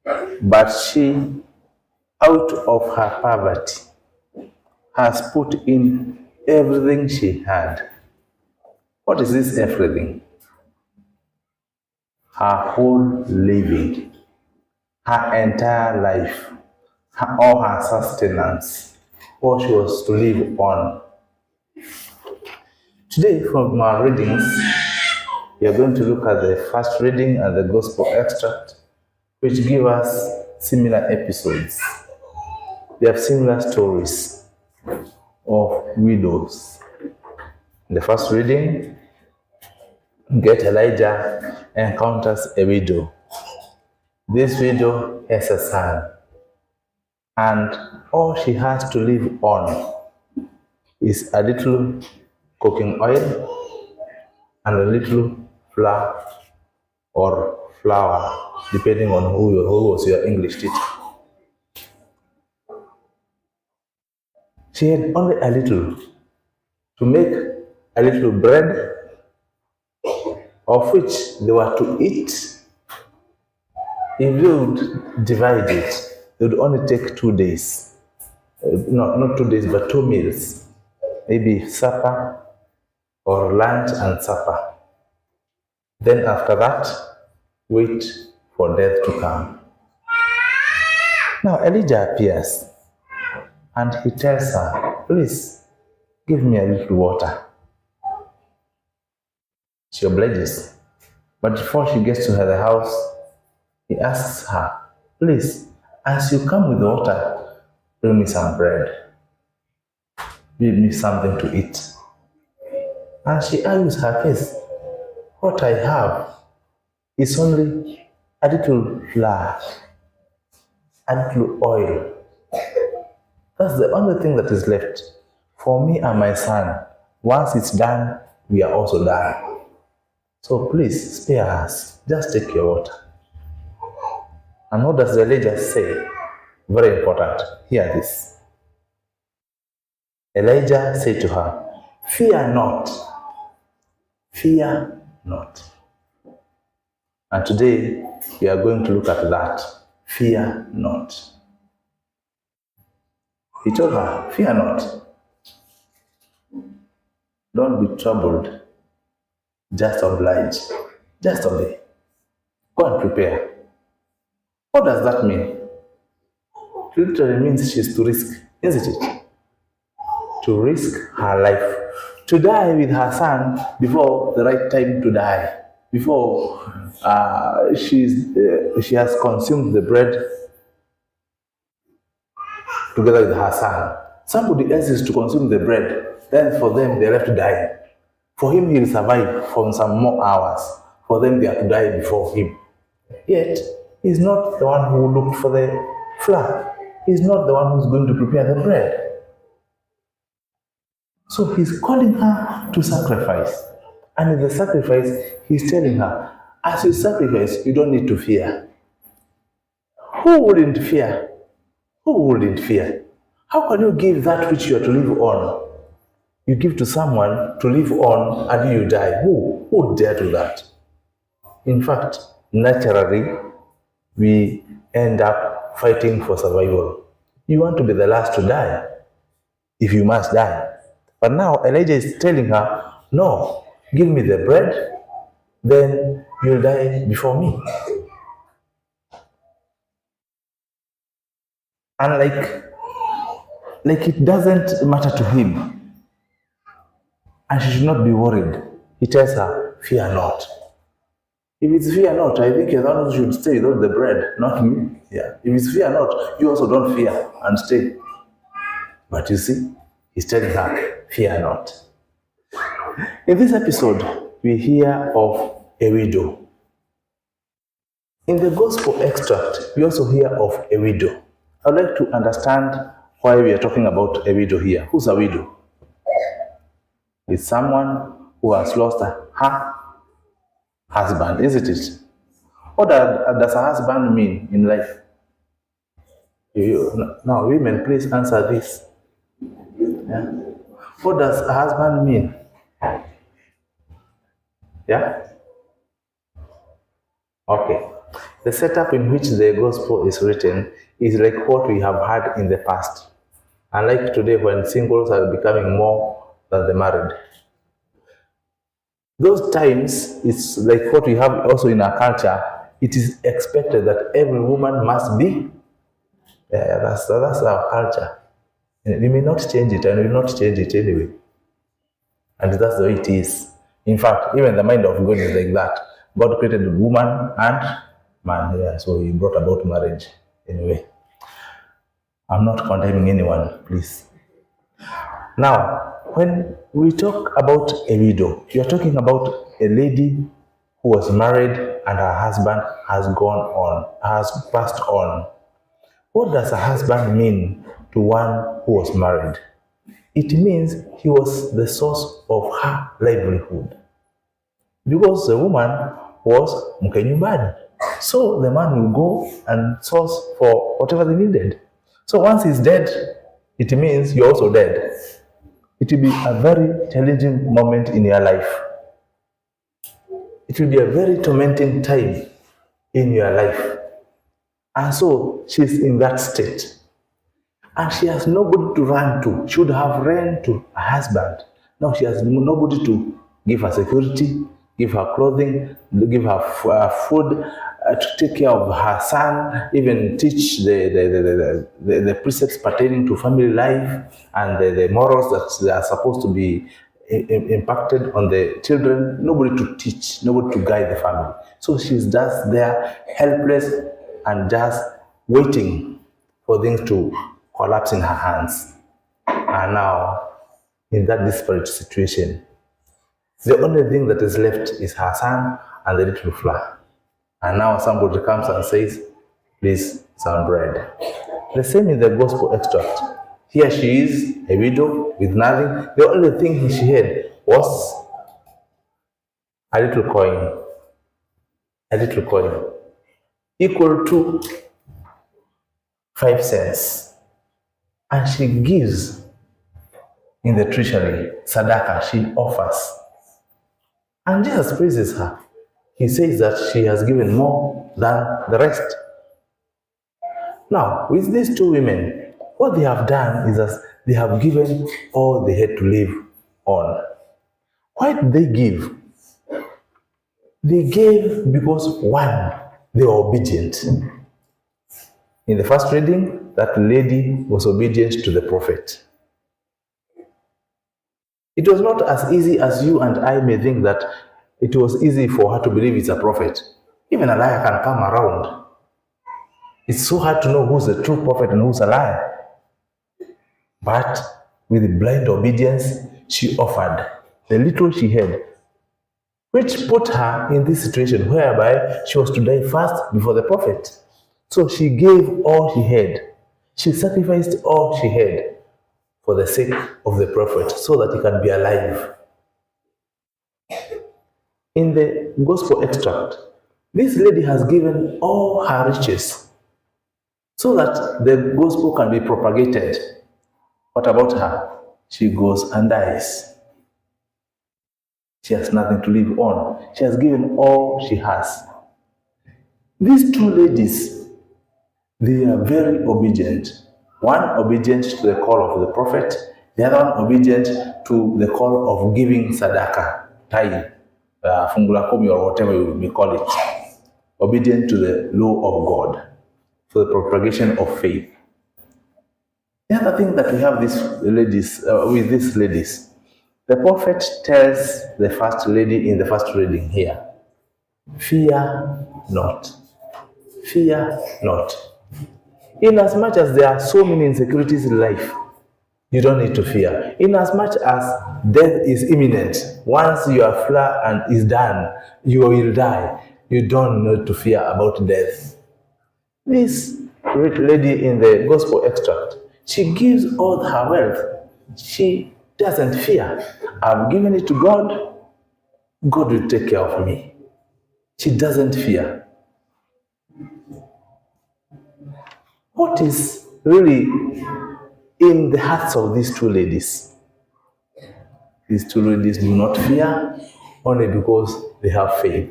but she, out of her poverty, has put in everything she had. What is this everything? Her whole living, her entire life, all her sustenance, all she was to live on. Today, from our readings, we are going to look at the first reading and the gospel extract, which give us similar episodes. They have similar stories of widows. In the first reading, Elijah encounters a widow. This widow has a son, and all she has to live on is a little cooking oil and a little flour or flour, depending on who was your English teacher. She had only a little to make a little bread, of which they were to eat. If they would divide it, it would only take 2 days. Not 2 days, but 2 meals. Maybe supper or lunch and supper. Then after that, wait for death to come. Now Elijah appears and he tells her, please, give me a little water. She obliges. But before she gets to the house, he asks her, please, as you come with the water, bring me some bread. Give me something to eat. And she argues her case. What I have is only a little flour, a little oil. That's the only thing that is left. For me and my son, once it's done, we are also done. So please, spare us. Just take your water. And what does the Elijah say? Very important. Hear this. Elijah said to her, fear not. Fear not. And today, we are going to look at that. Fear not. He told her, fear not. Don't be troubled. Just oblige. Just obey. Go and prepare. What does that mean? It literally means she's to risk, isn't it? To risk her life. To die with her son before the right time to die. Before she has consumed the bread together with her son. Somebody else is to consume the bread. Then for them, they're left to die. For him, he'll survive for some more hours. For them, they are to die before him. Yet, he's not the one who looked for the flour. He's not the one who's going to prepare the bread. So he's calling her to sacrifice. And in the sacrifice, he's telling her, as you sacrifice, you don't need to fear. Who wouldn't fear? Who wouldn't fear? How can you give that which you are to live on? You give to someone to live on and you die. Who would dare do that? In fact, naturally, we end up fighting for survival. You want to be the last to die, if you must die. But now Elijah is telling her, no, give me the bread, then you'll die before me. And like it doesn't matter to him. And she should not be worried. He tells her, fear not. If it's fear not, I think you're the one who should stay without the bread, not me. Yeah. If it's fear not, you also don't fear and stay. But you see, he's telling her, fear not. In this episode, we hear of a widow. In the gospel extract, we also hear of a widow. I'd like to understand why we are talking about a widow here. Who's a widow? It's someone who has lost her husband, isn't it? What does a husband mean in life? Now, women, please answer this. Yeah? What does a husband mean? Yeah? Okay. The setup in which the gospel is written is like what we have had in the past. Unlike today when singles are becoming more than the married. Those times, it's like what we have also in our culture. It is expected that every woman must be. That's our culture. And we may not change it, and we will not change it anyway. And that's the way it is. In fact, even the mind of God is like that. God created woman and man. Yeah, so he brought about marriage. Anyway, I'm not condemning anyone, please. Now, when we talk about a widow, you're talking about a lady who was married and her husband has passed on. What does a husband mean to one who was married? It means he was the source of her livelihood. Because the woman was mke nyumbani. So the man will go and source for whatever they needed. So once he's dead, it means you're also dead. It will be a very challenging moment in your life. It will be a very tormenting time in your life. And so she's in that state. And she has nobody to run to. She would have ran to her husband. Now she has nobody to give her security, give her clothing, give her food, to take care of her son, even teach the precepts pertaining to family life and the morals that they are supposed to be impacted on the children. Nobody to teach, nobody to guide the family. So she's just there, helpless and just waiting for things to collapse in her hands. And now, in that desperate situation, the only thing that is left is her son and the little flour. And now somebody comes and says, please, some bread. The same in the gospel extract. Here she is, a widow with nothing. The only thing she had was a little coin, equal to 5 cents. And she gives in the treasury, sadaka, she offers. And Jesus praises her. He says that she has given more than the rest. Now, with these two women, what they have done is that they have given all they had to live on. Why did they give? They gave because, one, they were obedient. In the first reading, that lady was obedient to the prophet. It was not as easy as you and I may think that it was easy for her to believe it's a prophet. Even a liar can come around. It's so hard to know who's a true prophet and who's a liar. But with blind obedience, she offered the little she had, which put her in this situation whereby she was to die first before the prophet. So she gave all she had. She sacrificed all she had for the sake of the prophet so that he can be alive. In the gospel extract, this lady has given all her riches so that the gospel can be propagated. What about her? She goes and dies. She has nothing to live on. She has given all she has. These two ladies, they are very obedient. One obedient to the call of the prophet, the other one obedient to the call of giving sadaka, tai, fungula kumi, or whatever you may call it. Obedient to the law of God for the propagation of faith. The other thing that we have with these ladies, the prophet tells the first lady in the first reading here, fear not. Fear not. Inasmuch as there are so many insecurities in life, you don't need to fear. Inasmuch as death is imminent, once your flour and is done, you will die. You don't need to fear about death. This lady in the gospel extract, she gives all her wealth. She doesn't fear. I've given it to God. God will take care of me. She doesn't fear. What is really in the hearts of these two ladies? These two ladies do not fear only because they have faith.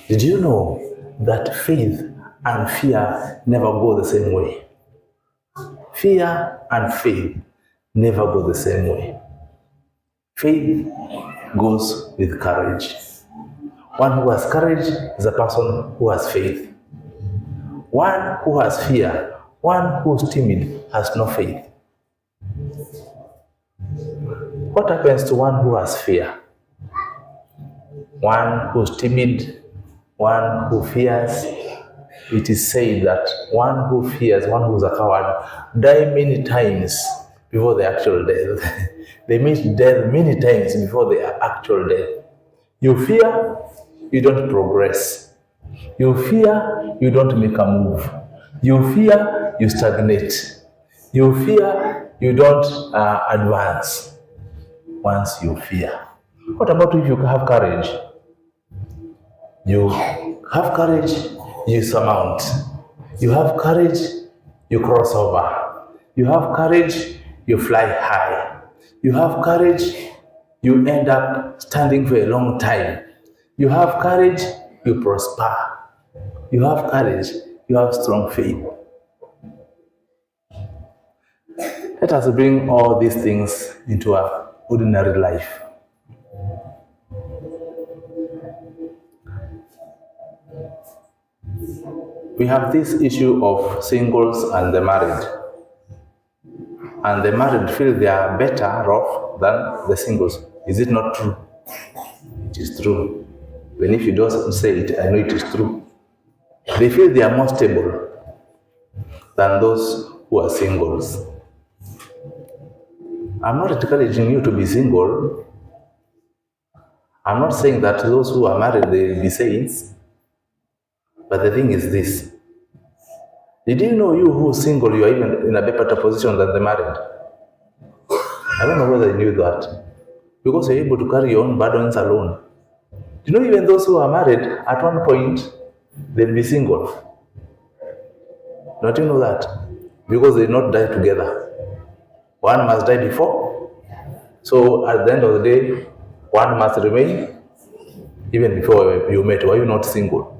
Did you know that faith and fear never go the same way. Fear and faith never go the same way. Faith goes with courage. One who has courage is a person who has faith. One who has fear, one who is timid, has no faith. What happens to one who has fear? One who is timid, one who fears. It is said that one who fears, one who is a coward, die many times before the actual death. They meet death many times before the actual death. You fear, you don't progress. You fear, you don't make a move. You fear, you stagnate. You fear, you don't advance. Once you fear. What about if you have courage? You have courage, you surmount. You have courage, you cross over. You have courage, you fly high. You have courage, you end up standing for a long time. You have courage, you prosper. You have courage, you have strong faith. Let us bring all these things into our ordinary life. We have this issue of singles and the married. And the married feel they are better off than the singles. Is it not true? It is true. Even if you don't say it, I know it is true. They feel they are more stable than those who are singles. I'm not encouraging you to be single. I'm not saying that those who are married, they will be saints. But the thing is this. Did you know you who is single, you are even in a better position than the married? I don't know whether you knew that. Because you're able to carry your own burdens alone. You know, even those who are married, at one point, they'll be single. Don't you know that? Because they not die together. One must die before. So at the end of the day, one must remain even before you met. Why are you not single?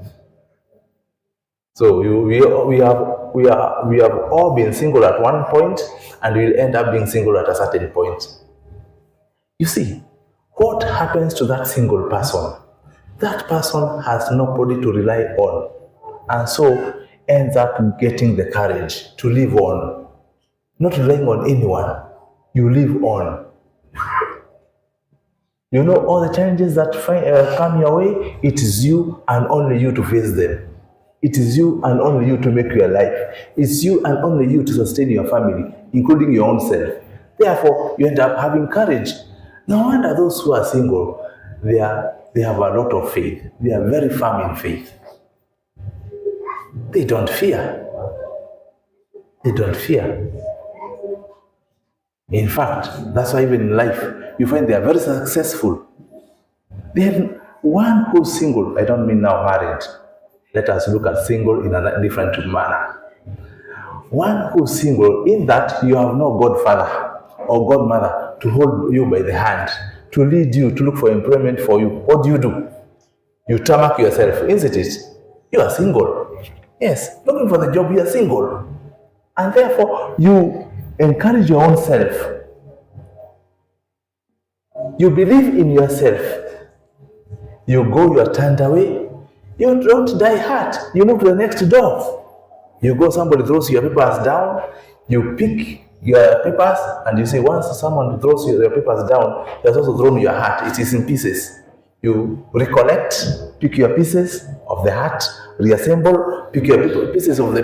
So we have all been single at one point, and we'll end up being single at a certain point. You see, what happens to that single person? That person has nobody to rely on, and so ends up getting the courage to live on. Not relying on anyone, you live on. You know all the challenges that come your way, it is you and only you to face them. It is you and only you to make your life. It's you and only you to sustain your family, including your own self. Therefore, you end up having courage. No wonder those who are single, they have a lot of faith. They are very firm in faith. They don't fear. They don't fear. In fact, that's why even in life, you find they are very successful. They have one who's single. I don't mean now married. Let us look at single in a different manner. One who's single, in that you have no godfather or godmother to hold you by the hand, to lead you, to look for employment for you. What do? You tarmac yourself, isn't it? You are single. Yes, looking for the job, you are single. And therefore, you encourage your own self. You believe in yourself. You go, you are turned away. You don't die hard. You move to the next door. You go, somebody throws your papers down. You pick your papers, and you say, once someone throws your papers down, he has also thrown your heart. It is in pieces. You recollect, pick your pieces of the heart, reassemble, pick your pieces of the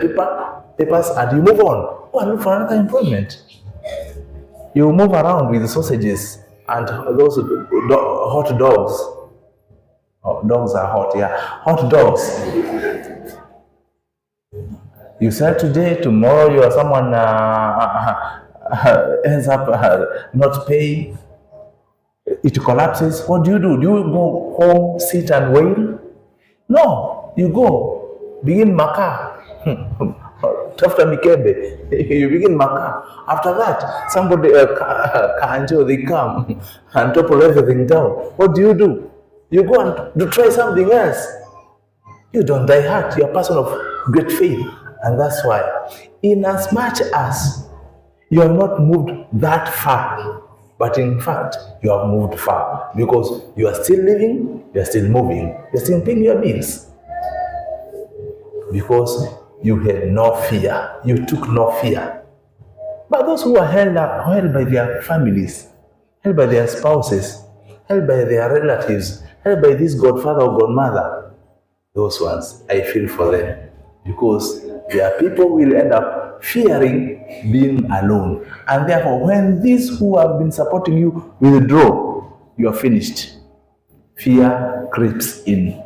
papers, and you move on. Go and look for another employment. You move around with sausages and those hot dogs. Oh, dogs are hot, yeah. Hot dogs. You sell today, tomorrow you are someone ends up not paying. It collapses. What do? Do you go home, sit and wail? No, you go. Begin maka. After Mikebe, you begin maka. After that, somebody, Kanjo, they come and topple everything down. What do? You go and try something else. You don't die hard. You're a person of great faith. And that's why, in as much as you have not moved that far, but in fact, you have moved far because you are still living, you are still moving, you are still paying your bills. Because you had no fear, you took no fear. But those who are held by their families, held by their spouses, held by their relatives, held by this godfather or godmother, those ones, I feel for them. Because their people will end up fearing being alone. And therefore, when these who have been supporting you withdraw, you are finished. Fear creeps in.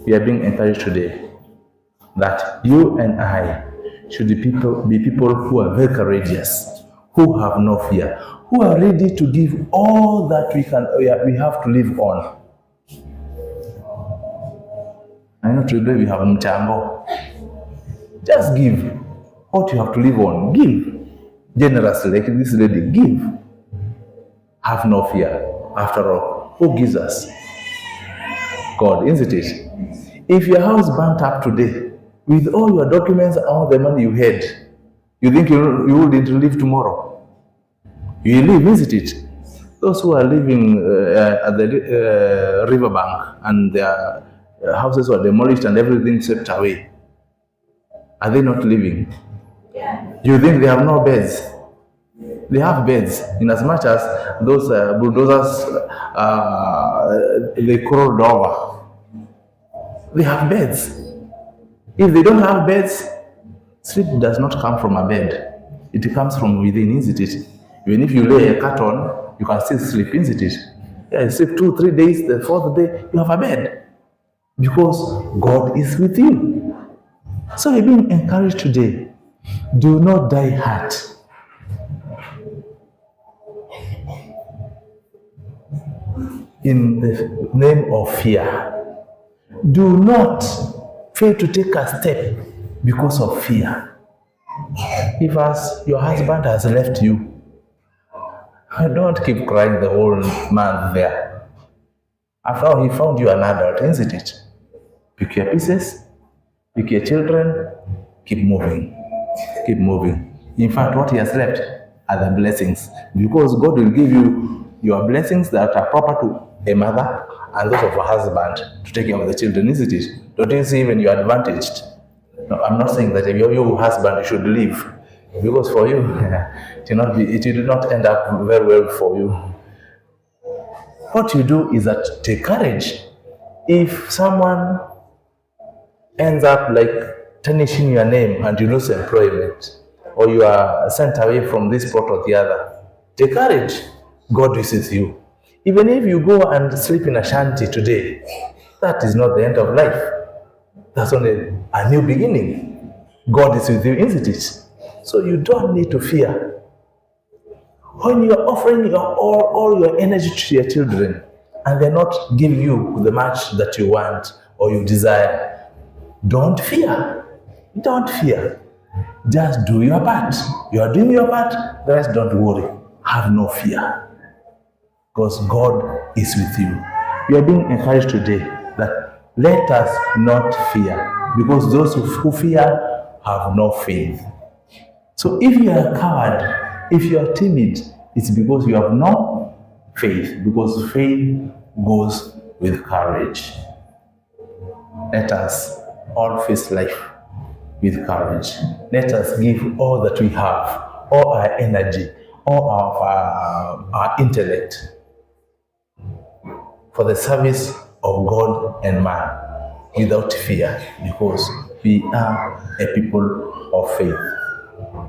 We are being encouraged today that you and I should be people who are very courageous, who have no fear, who are ready to give all that we have to live on. I know today we have mchango. Just give what you have to live on. Give generously, like this lady. Give. Have no fear. After all, who gives us? God, isn't it? If your house burnt up today, with all your documents and all the money you had, you think you wouldn't live tomorrow? You will live, isn't it? Those who are living at the riverbank and their houses were demolished and everything swept away, are they not living? Yeah. You think they have no beds? They have beds, in as much as those bulldozers they crawled over. They have beds. If they don't have beds, sleep does not come from a bed. It comes from within, isn't it? Even if you lay a cat on, you can still sleep, isn't it? Yeah, you sleep 2-3 days, the fourth day, you have a bed. Because God is with you. So you're being encouraged today. Do not die hard. In the name of fear. Do not fail to take a step because of fear. If as your husband has left you, don't keep crying the whole month there. After all, he found you an adult, isn't it? Pick your pieces, pick your children, keep moving. Keep moving. In fact, what he has left are the blessings. Because God will give you your blessings that are proper to a mother and those of a husband to take care of the children, isn't it? Don't you see when you're advantaged? No, I'm not saying that if you're your husband, you should leave. Because for you, it will not end up very well for you. What you do is that take courage. If someone ends up like tarnishing your name and you lose employment, or you are sent away from this spot or the other, take courage. God is with you. Even if you go and sleep in a shanty today, that is not the end of life. That's only a new beginning. God is with you, isn't it? So you don't need to fear. When you're offering all your energy to your children, and they're not giving you the much that you want or you desire, don't fear. Don't fear. Just do your part. You are doing your part, the rest don't worry. Have no fear. Because God is with you. We are being encouraged today that let us not fear, because those who fear have no faith. So if you are a coward, if you are timid, it's because you have no faith, because faith goes with courage. Let us all face life with courage. Let us give all that we have, all our energy, all of our intellect, for the service of God and man without fear, because we are a people of faith.